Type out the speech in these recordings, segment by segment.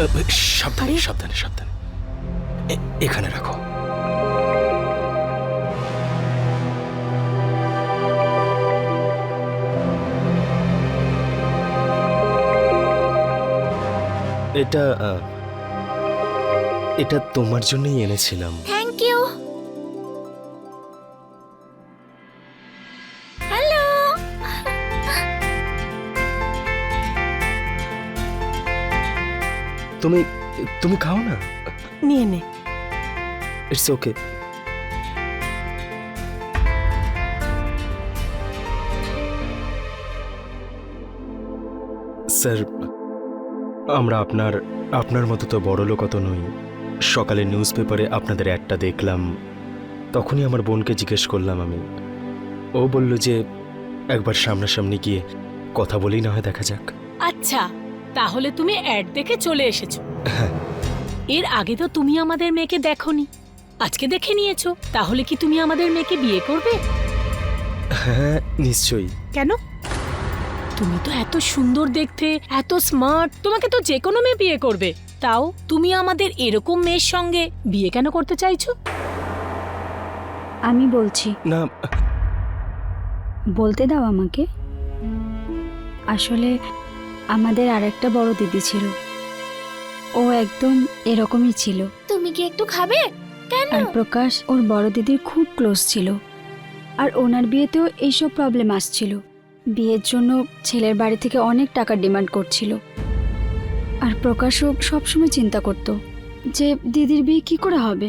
সাবধানে সাবধানে সাবধানে, এখানে রাখো। এটা এটা তোমার জন্যই এনেছিলাম। Thank you. হ্যালো। তুমি তুমি খাও না। নিয়ে নে। It's okay. স্যার, আমরা আপনার মতো তো বড়লোক অত নই। সকালে নিউজ পেপারে আপনাদের অ্যাডটা দেখলাম, তখনই আমার বোনকে জিজ্ঞেস করলাম আমি। ও বলল যে একবার সামনাসামনি গিয়ে কথা বলেই না হয় দেখা যাক। আচ্ছা, তাহলে তুমি অ্যাড দেখে চলে এসেছো। এর আগে তো তুমি আমাদের মেয়েকে দেখোনি, আজকে দেখে নিয়েছো। তাহলে কি তুমি আমাদের মেয়েকে বিয়ে করবে? হ্যাঁ, নিশ্চয়ই। কেন? তুমি তো এত সুন্দর দেখতে, এত স্মার্ট, তোমাকে তো যে কোনো মেয়ে বিয়ে করবে। তাও তুমি আমাদের এরকম মেয়ের সঙ্গে বিয়ে কেন করতে চাইছো? আমি বলছি। না, বলতে দাও আমাকে। আসলে আমাদের আরেকটা বড় দিদি ছিল, ও একদম এরকমই ছিল। তুমি কি একটু খাবে? কেন? আর প্রকাশ ওর বড় দিদির খুব ক্লোজ ছিল, আর ওনার বিয়েতেও এইসব প্রবলেম আসছিল। বিয়ের জন্য ছেলের বাড়ি থেকে অনেক টাকা ডিমান্ড করছিল, আর প্রকাশও সবসময় চিন্তা করত যে দিদির বিয়ে কি করে হবে।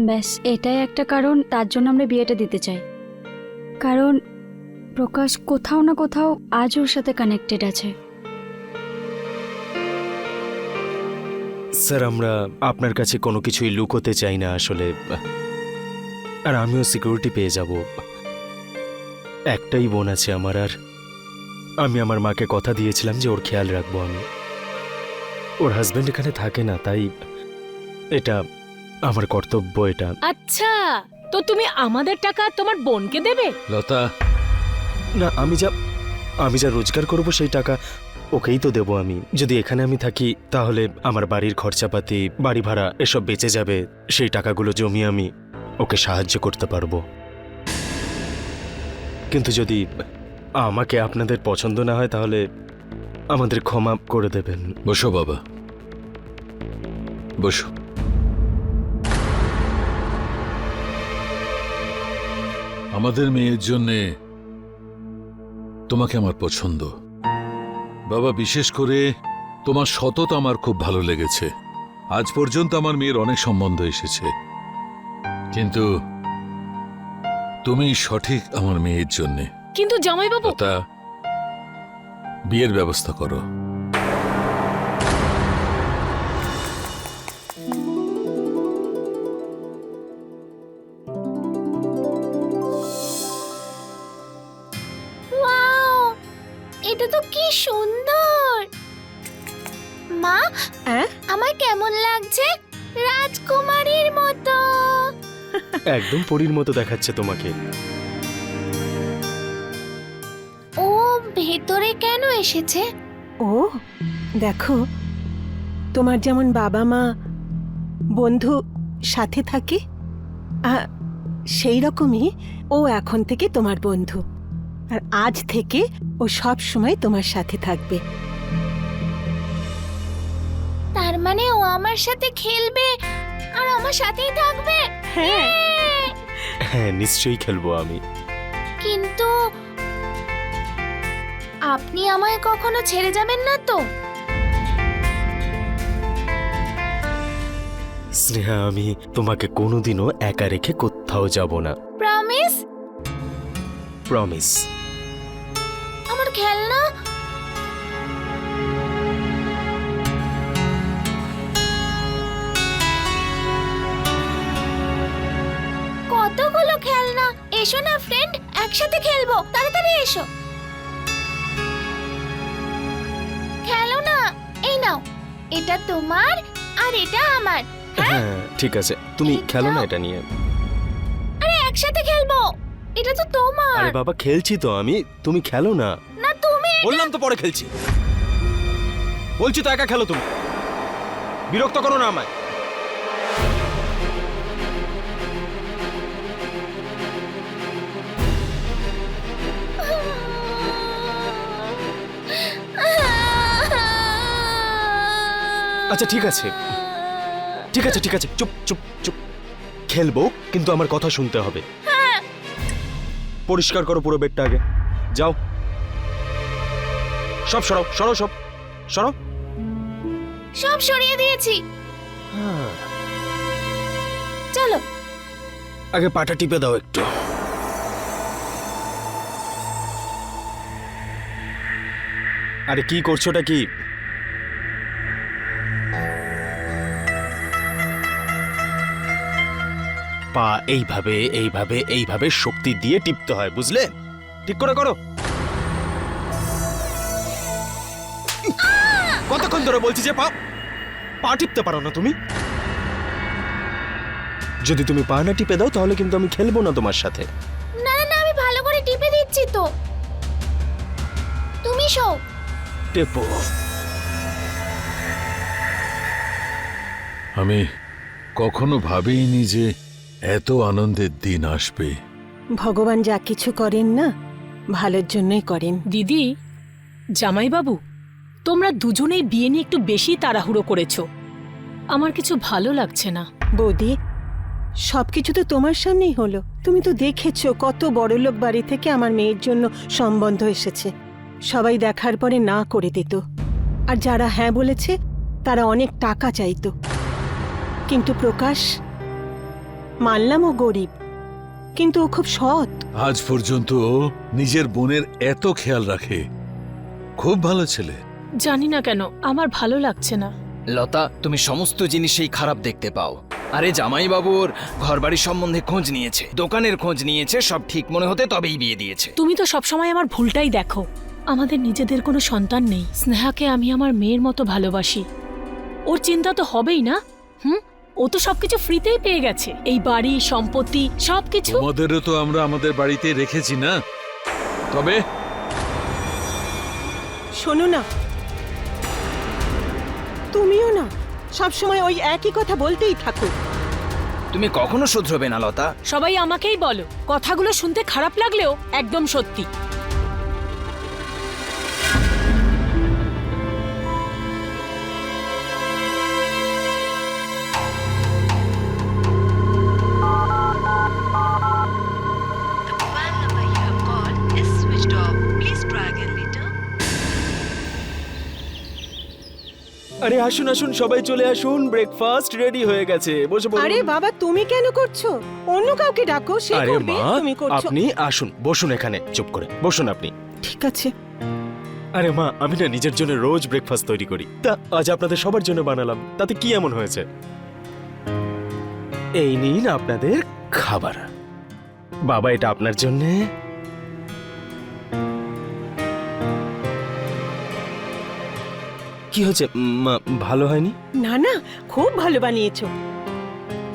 ব্যাস এটাই একটা কারণ তার জন্য আমরা বিয়েটা দিতে চাই। কারণ প্রকাশ কোথাও না কোথাও আজ ওর সাথে কানেক্টেড আছে। স্যার, আমরা আপনার কাছে কোনো কিছুই লুকোতে চাই না আসলে। আর আমিও সিকিউরিটি পেয়ে যাব। একটাই বোন আছে আমার, আর আমি আমার মাকে কথা দিয়েছিলাম যে ওর খেয়াল রাখবো আমি। ওর হাজবেন্ড এখানে থাকে না, তাই এটা আমার কর্তব্য। এটা আচ্ছা, তো তুমি আমাদের টাকা তোমার বোনকে দেবে? লতা, না, আমি যা রোজগার করব সেই টাকা ওকেই তো দেবো আমি। যদি এখানে আমি থাকি তাহলে আমার বাড়ির খরচাপাতি, বাড়ি ভাড়া এসব বেঁচে যাবে। সেই টাকাগুলো জমিয়ে আমি ওকে সাহায্য করতে পারবো। কিন্তু যদি আমাকে আপনাদের পছন্দ না হয় তাহলে আমাদের ক্ষমা করে দেবেন। বসো বাবা, বসো। আমাদের মেয়ের জন্যে তোমাকে আমার পছন্দ বাবা। বিশেষ করে তোমার সততা আমার খুব ভালো লেগেছে। আজ পর্যন্ত আমার মেয়ের অনেক সম্বন্ধ এসেছে, কিন্তু তুমি সঠিক আমার মেয়ের জন্যে। কিন্তু জামাইবাবু, লতা, বিয়ের ব্যবস্থা করো। ওয়াও, এটা তো কি সুন্দর। মা, আমার কেমন লাগছে? রাজকুমারীর মতো। একদম পরীর মতো দেখাচ্ছে তোমাকে। ও ভেতরে কেন এসেছে? ও দেখো, তোমার যেমন বাবা মা বন্ধু সাথে থাকে, সেই রকমই ও এখন থেকে তোমার বন্ধু। আর আজ থেকে ও সব সময় তোমার সাথে থাকবে। তার মানে ও আমার সাথে খেলবে আর আমার সাথেই থাকবে? হ্যাঁ। হ্যাঁ, নিশ্চয়ই খেলবো আমি। কিন্তু আপনি আমায় কখনো ছেড়ে যাবেন না তো? স্নেহা, আমি তোমাকে কোনোদিনও একা রেখে কোথাও যাব না। প্রমিস? প্রমিস। আমার খেলনা? কতগুলো খেলনা। এসো না ফ্রেন্ড, একসাথে খেলবো। তাড়াতাড়ি এসো, খেলো না। এই নাও, এটা তোমার আর এটা আমার। হ্যাঁ, ঠিক আছে, তুমি খেলো না এটা নিয়ে। আরে একসাথে খেলবো, এটা তো তোমার। আরে বাবা, খেলছি তো আমি, তুমি খেলো না। না তুমি বললাম তো পরে খেলছি, বলছি তো একা খেলো তুমি। বিরক্ত করো না আমায়। আচ্ছা ঠিক আছে, ঠিক আছে, ঠিক আছে, চুপ চুপ চুপ। খেলবো, কিন্তু আমার কথা শুনতে হবে। পরিষ্কার করো পুরো বেডটা আগে। যাও, সব সরাও, সরাও, সব সরাও। সব সরিয়ে দিয়েছি, হ্যাঁ, চলো। আগে পাটা টিপে দাও একটু। আরে কি করছোটা কি? পা এইভাবে এইভাবে এইভাবে শক্তি দিয়ে টিপতে হয়, বুঝলে? ঠিক করে করো। কতক্ষণ ধরে বলছি যে পা পা টিপতে পারো না তুমি? যদি তুমি পা না টিপে দাও তাহলে কিন্তু আমি খেলবো না তোমার সাথে। না না না, আমি ভালো করে টিপে দিচ্ছি তো। তুমি শো। টেপো। আমি কখনো ভাবিনি যে এত আনন্দের দিন আসবে। ভগবান যা কিছু করেন না ভালোর জন্যই করেন। দিদি, জামাইবাবু, তোমরা দুজনেই বিয়ে নিয়ে একটু বেশি তাড়াহুড়ো করেছো। আমার কিছু ভালো লাগছে না। বৌদি, সবকিছু তো তোমার সামনেই হলো। তুমি তো দেখেছো কত বড়লোক বাড়ি থেকে আমার মেয়ের জন্য সম্বন্ধ এসেছে। সবাই দেখার পরে না করে দিত, আর যারা হ্যাঁ বলেছে তারা অনেক টাকা চাইতো। কিন্তু প্রকাশ, মানলাম ও গরিব, কিন্তু ও খুব সৎ। আজ পর্যন্ত ও নিজের বোনের এত খেয়াল রাখে। খুব ভালো ছেলে। জানি না কেন আমার ভালো লাগছে না। লতা, তুমি সমস্ত জিনিসেই খারাপ দেখতে পাও। আরে জামাইবাবুর ঘরবাড়ির সম্বন্ধে খোঁজ নিয়েছে, দোকানের খোঁজ নিয়েছে, সব ঠিক মনে হতে তবেই বিয়ে দিয়েছে। তুমি তো সবসময় আমার ভুলটাই দেখো। আমাদের নিজেদের কোনো সন্তান নেই। স্নেহাকে আমি আমার মেয়ের মতো ভালোবাসি। ওর চিন্তা তো হবেই না। ও তো সবকিছু ফ্রিতেই পেয়ে গেছে, এই বাড়ি, সম্পত্তি, সবকিছু। তোমাদেরও তো আমরা আমাদের বাড়িতে রেখেছি না? তবে শোনো না, তুমিও না সবসময় ওই একই কথা বলতেই থাকো। তুমি কখনো শুধরবে না লতা। সবাই আমাকেই বলো, কথাগুলো শুনতে খারাপ লাগলেও একদম সত্যি। The mobile number you have called is switched off. Please try again later. আরে আসুন আসুন, সবাই চলে আসুন, ব্রেকফাস্ট রেডি হয়ে গেছে, বসে পড়ুন। আরে বাবা, তুমি কেন করছো? অন্য কাউকে ডাকো, সে আরে করবে। মা, তুমি করছো। আপনি আসুন, বসুন এখানে, চুপ করে বসুন আপনি। ঠিক আছে। আরে মা, আমি না নিজের জন্য রোজ ব্রেকফাস্ট তৈরি করি, তা আজ আপনাদের সবার জন্য বানালাম। তাতে কি এমন হয়েছে? এই নিন আপনাদের খাবার। বাবা, এটা আপনার জন্যে। কি হয়েছে মা, ভালো হয়নি? না না, খুব ভালো বানিয়েছো।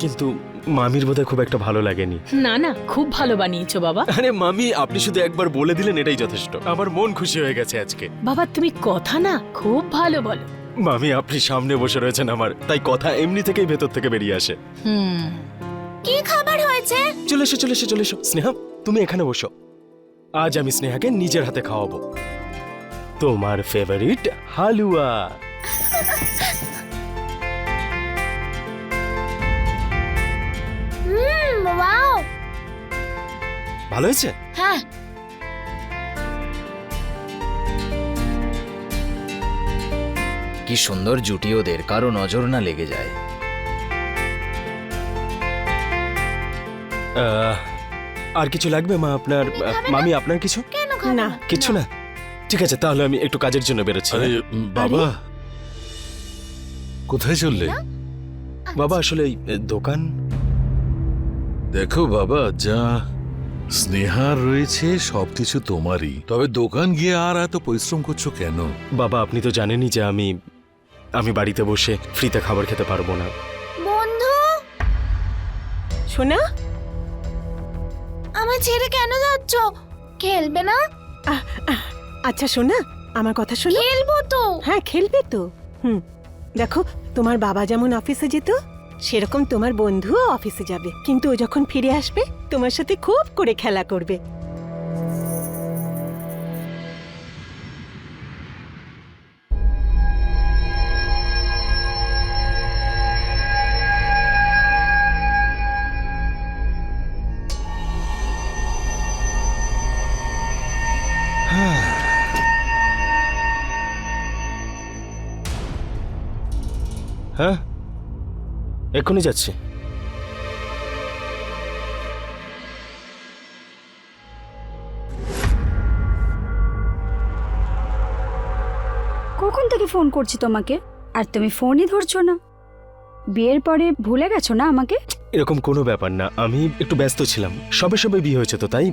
কিন্তু মামির বোধহয় খুব একটা ভালো লাগেনি। না না, খুব ভালো বানিয়েছো বাবা। আরে মামি, আপনি শুধু একবার বলে দিলেন এটাই যথেষ্ট। আমার মন খুশি হয়ে গেছে আজকে। বাবা, তুমি কথা না খুব ভালো বলো। মামি, আপনি সামনে বসে রয়েছেন আমার, তাই কথা এমনি থেকেই ভেতর থেকে বেরিয়ে আসে। কি খাবার হয়েছে? চলে এসো, চলে এসো, চলে এসো। স্নেহা, তুমি এখানে বসো। আজ আমি স্নেহাকে নিজের হাতে খাওয়াবো তোমার ফেভারিট হালুয়া। ওয়াও, ভালো হয়েছে? হ্যাঁ। কি সুন্দর জুটি ওদের, কারো নজর না লেগে যায়। আর কিছু লাগবে মা আপনার? মামি, আপনার কিছু? কেন খাবে না। না? কিছু না? ঠিক আছে, তাহলে আমি একটু কাজের জন্য বেরোচ্ছি। আরে বাবা, কোথায় চললে? বাবা, আসলে এই দোকান। দেখো বাবা, যা স্নেহার রয়েছে সবকিছু তোমারই। তবে দোকান গিয়ে আর এত পরিশ্রম করছো কেন? বাবা, আপনি তো জানেনই যে আমি বাড়িতে বসে ফ্রিতে খাবার খেতে পারবো না। বন্ধু, শোনা, আমার ছেড়ে কেন যাচ্ছ? খেলবে না? আচ্ছা শোনা, আমার কথা শোনো। খেলবো তো। হ্যাঁ, খেলবে তো। দেখো, তোমার বাবা যেমন অফিসে যেত সেরকম তোমার বন্ধুও অফিসে যাবে, কিন্তু ও যখন ফিরে আসবে তোমার সাথে খুব করে খেলা করবে। হ্যাঁ, এক্ষুনি যাচ্ছি। কখন থেকে ফোন করছি তোমাকে আর তুমি ফোনই ধরছো না। বিয়ের পরে ভুলে গেছো না আমাকে? এরকম কোনো ব্যাপার না, আমি একটু ব্যস্ত ছিলাম। সবে সবে বিয়ে হয়েছে তো, তাই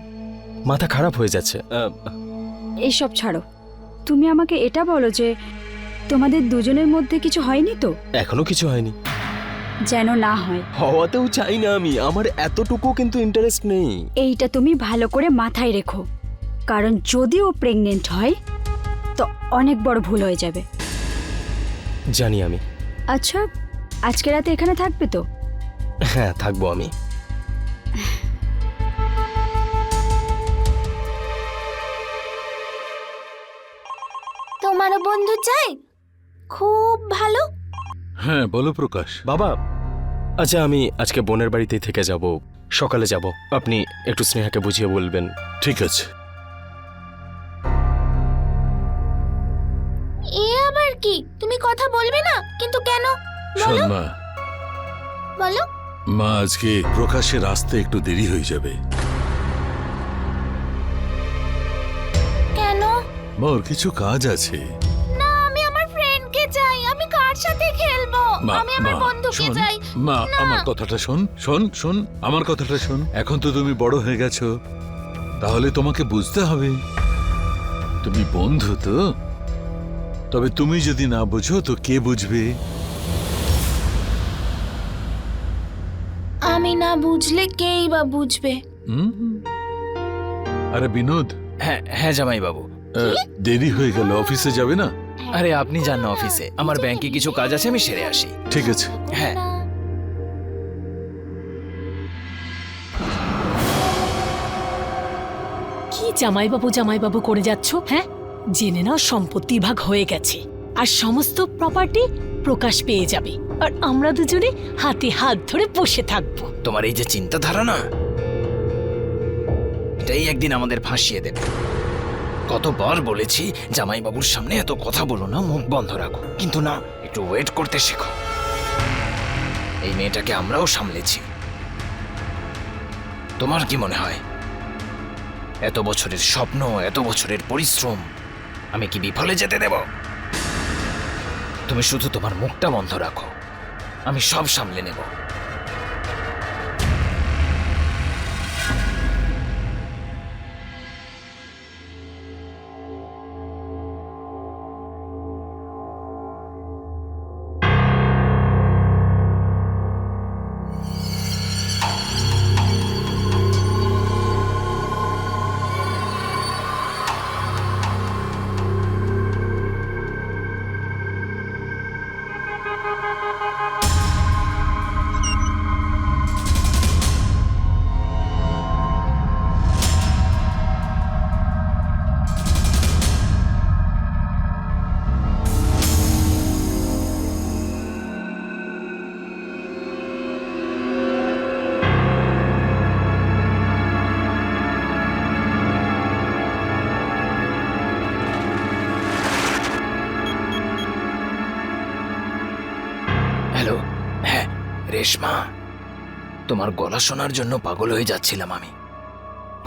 মাথা খারাপ হয়ে যাচ্ছে। এইসব ছাড়ো, তুমি আমাকে এটা বলো যে তোমাদের দুজনের মধ্যে কিছু হয়নি তো? এখনো কিছু হয়নি। যেন না হয়। হওয়াতেও চাই না আমি, আমার এতটুকু কিন্তু ইন্টারেস্ট নেই। এইটা তুমি ভালো করে মাথায় রেখো, কারণ যদি ও প্রেগনেন্ট হয় তো অনেক বড় ভুল হয়ে যাবে। জানি আমি। আচ্ছা, আজকে রাতে এখানে থাকবে তো? হ্যাঁ, থাকবো আমি। তোমারও বন্ধু চাই? খুব ভালো। হ্যাঁ বলো প্রকাশ। বাবা, আচ্ছা আমি আজকে বোনের বাড়িতেই থেকে যাব, সকালে যাব। আপনি একটু স্নেহাকে বুঝিয়ে বলবেন। ঠিক আছে। এ আবার কি? তুমি কথা বলবে না? কিন্তু কেন? শোন বলো মা, বলো। মা আজকে প্রকাশের আসতে একটু দেরি হয়ে যাবে। কেন? মা ওর কিছু কাজ আছে। না, আমি আমার ফ্রেন্ডকে চাই। আমি কার সাথে খেলবো? মা, আমি আমার মা, বন্ধুকে শোন, চাই। মা না। আমার কথাটা শোন, শোন, শোন, আমার কথাটা শোন। এখন তো তুমি বড় হয়ে গেছো, তাহলে তোমাকে বুঝতে হবে তুমি বন্ধু তো। তবে তুমি যদি না বুঝো তো কে বুঝবে? আমি না বুঝলে কেই বা বুঝবে? হুম? আরে বিনোদ, হ্যাঁ হ্যাঁ জামাই বাবু। দেরি হয়ে গেল, অফিসে যাবে না? আরে আপনি যান না অফিসে, আমার ব্যাংকে কিছু কাজ আছে, আমি সেরে আসি। ঠিক আছে। হ্যাঁ। কি জামাইবাবু করে যাচ্ছ? হ্যাঁ, জেনে নাও সম্পত্তির ভাগ হয়ে গেছে আর সমস্ত প্রপার্টি প্রকাশ পেয়ে যাবে, আর আমরা দুজনে হাতে হাত ধরে বসে থাকবো। তোমার এই যে চিন্তাধারা না, এটাই একদিন আমাদের ফাঁসিয়ে দেবে। কতবার বলেছি জামাইবাবুর সামনে এত কথা বলো না, মুখ বন্ধ রাখো, কিন্তু না, একটু ওয়েট করতে শেখো। এই মেয়েটাকে আমরাও সামলেছি। তোমার কি মনে হয় এত বছরের স্বপ্ন, এত বছরের পরিশ্রম আমি কি বিফলে যেতে দেব? তুমি শুধু তোমার মুখটা বন্ধ রাখো, আমি সব সামলে নেব। হ্যালো, হ্যাঁ রেশমা, তোমার গলা শোনার জন্য পাগল হয়ে যাচ্ছিলাম আমি।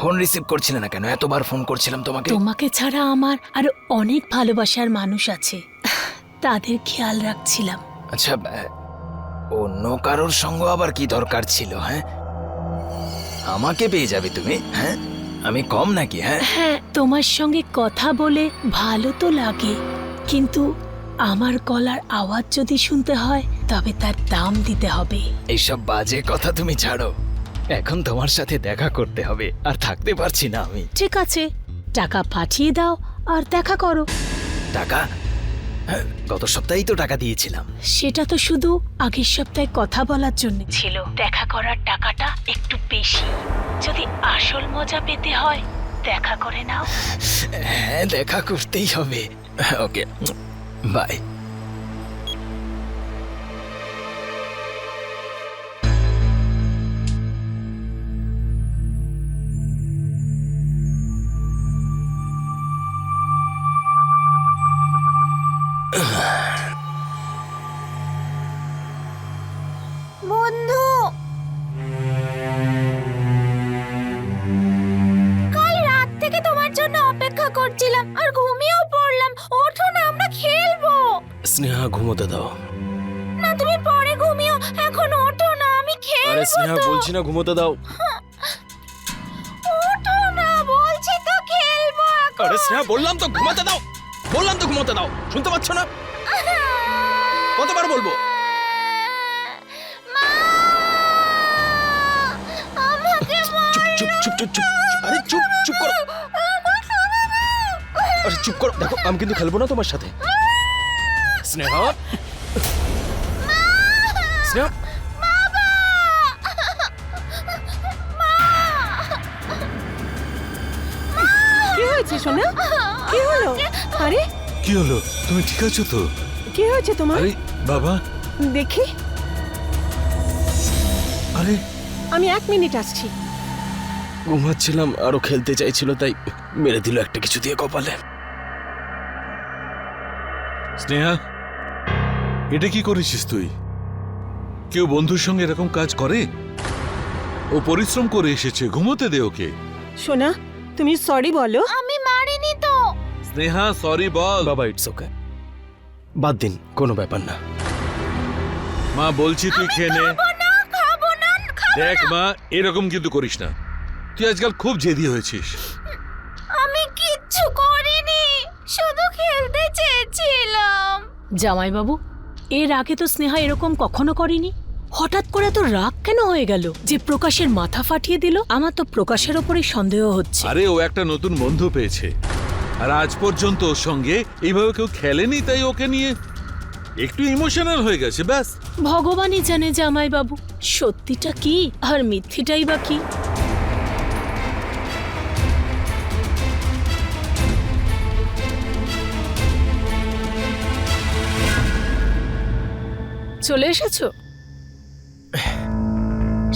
ফোন রিসিভ করছিলে না কেন? এতবার ফোন করছিলাম তোমাকে। তোমাকে ছাড়া আমার আরো অনেক ভালোবাসার মানুষ আছে, তাদের খেয়াল রাখছিলাম। আচ্ছা, অন্য কারোর সঙ্গ আবার কি দরকার ছিল? হ্যাঁ, আমাকে পেয়ে যাবে তুমি। হ্যাঁ, আমি কম নাকি? হ্যাঁ হ্যাঁ, তোমার সঙ্গে কথা বলে ভালো তো লাগে, কিন্তু আমার গলার আওয়াজ যদি শুনতে হয় তবে তার দাম দিতে হবে। এইসব বাজে কথা তুমি ছাড়ো, এখন তোমার সাথে দেখা করতে হবে, আর থাকতে পারছি না আমি। ঠিক আছে, টাকা পাঠিয়ে দাও আর দেখা করো। টাকা? গত সপ্তাহেই তো টাকা দিয়েছিলাম। সেটা তো শুধু আগের সপ্তাহে কথা বলার জন্য ছিল। দেখা করার টাকাটা একটু বেশি। যদি আসল মজা পেতে হয় দেখা করে নাও। হ্যাঁ, দেখা করতেই হবে। ওকে, বাই। বন্ধু, কাল রাত থেকে তোমার জন্য অপেক্ষা করছিলাম আর ঘুমিয়েও পড়লাম। ওঠো না, আমরা খেলবো। স্নেহা ঘুমোতে দাও। না, তুমি পরে ঘুমিও, এখন ওঠো না, আমি আরে খেলবো স্নেহা তো। বলছি না ঘুমোতে দাও। ওঠো না, বলছি তো খেলবো এখন। আরে স্নেহা, বললাম তো ঘুমাতে দাও, বললাম তো ঘুমাতে দাও। শুনতে পাচ্ছ না? কতবার বলবো? মা, আমাকে চুপ চুপ চুপ চুপ চুপ। আরে চুপ চুপ করো। আরে চুপ করো, দেখো আমি কিন্তু খেলবো না তোমার সাথে। স্নেহা, স্নেহা, কি হয়েছে সোনা? কি হলো? আরে কি হলো? তুমি ঠিক আছো তো? কি হয়েছে তোমার? আরে বাবা, দেখি, আরে আমি 1 মিনিট আসছি। ঘুমাচ্ছিলাম, আরো খেলতে চাইছিল তাই মেরে দিল একটা কিছু দিয়ে কপালে। স্নেহা, এটা কি করেছিস তুই? কেউ বন্ধুর সঙ্গে এরকম কাজ করে? ও পরিশ্রম করে এসেছে, ঘুমোতে দে ওকে। সোনা, তুমি সরি বলো। আমি মারিনি তো। স্নেহা, সরি বল। বাবা ইটস ওকে, বাদ দিন, কোনো ব্যাপার না। মা বলছি তুই খেয়ে নে। খাবো না, দেখ মা, এরকম কিন্তু করিস না। তুই আজকাল খুব জেদি হয়েছিস। আমি কিচ্ছু করিনি, শুধু খেলতে চেয়েছিলাম। জামাইবাবু, এর আগে তো স্নেহা এরকম কখনো করেনি। হঠাৎ করে তো রাগ কেন হয়ে গেল যে প্রকাশের মাথা ফাটিয়ে দিল? আমার তো প্রকাশের ওপরেই সন্দেহ হচ্ছে। আরে ও একটা নতুন বন্ধু পেয়েছে, আর আজ পর্যন্ত ওর সঙ্গে এইভাবে কেউ খেলেনি, তাই ওকে নিয়ে একটু ইমোশনাল হয়ে গেছে, ব্যাস। ভগবানই জানে জামাইবাবু, সত্যিটা কি আর মিথ্যেটাই বা কি। চলে এসেছো?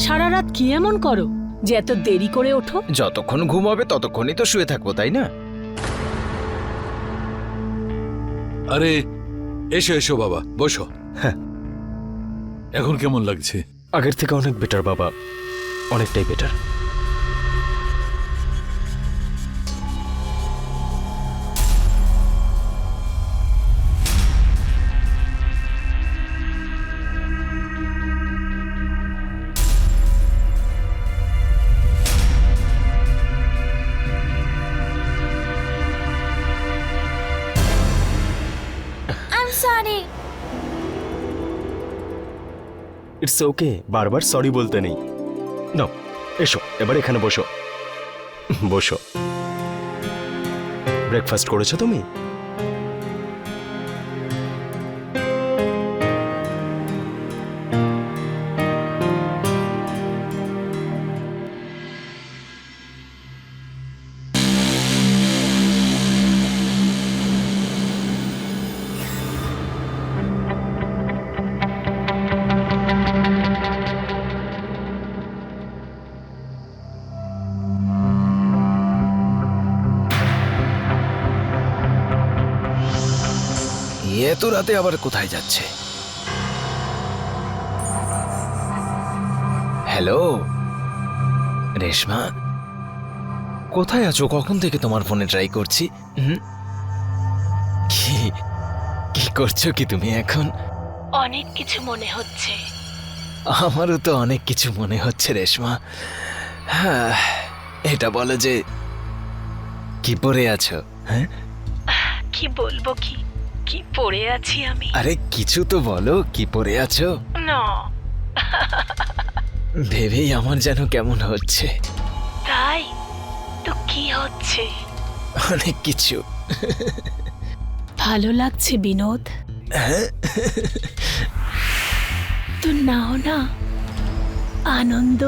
সারা রাত কি এমন করো যে এত দেরি করে ওঠো? যতক্ষণ ঘুম হবে ততক্ষণই তো শুয়ে থাকবো, তাই না? আরে এসো এসো বাবা, বসো। হ্যাঁ। এখন কেমন লাগছে? আগের থেকে অনেক বেটার বাবা, অনেকটাই better. I am sorry. It's okay, বারবার সরি বলতে নেই। নাও এসো, এবার এখানে বসো। বসো। ব্রেকফাস্ট করেছো তুমি? এত রাতে আবার কোথায় যাচ্ছে? হ্যালো রেশমা, কোথায় আছো? কখন থেকে তোমার ফোনে ট্রাই করছি। কি কি করছো কি তুমি এখন? অনেক কিছু মনে হচ্ছে। আমারও তো অনেক কিছু মনে হচ্ছে রেশমা। হ্যাঁ, এটা বলো যে কি পরে আছো? হ্যাঁ, কি বলবো, কি কি পড়ে আছি আমি? আরে কিছু তো বলো, কি পরে আছো? না, ভেবেই আমার যেন কেমন হচ্ছে। তাই তো কি হচ্ছে? অনেক কিছু। ভালো লাগছে বিনোদ? তো নাও না আনন্দ।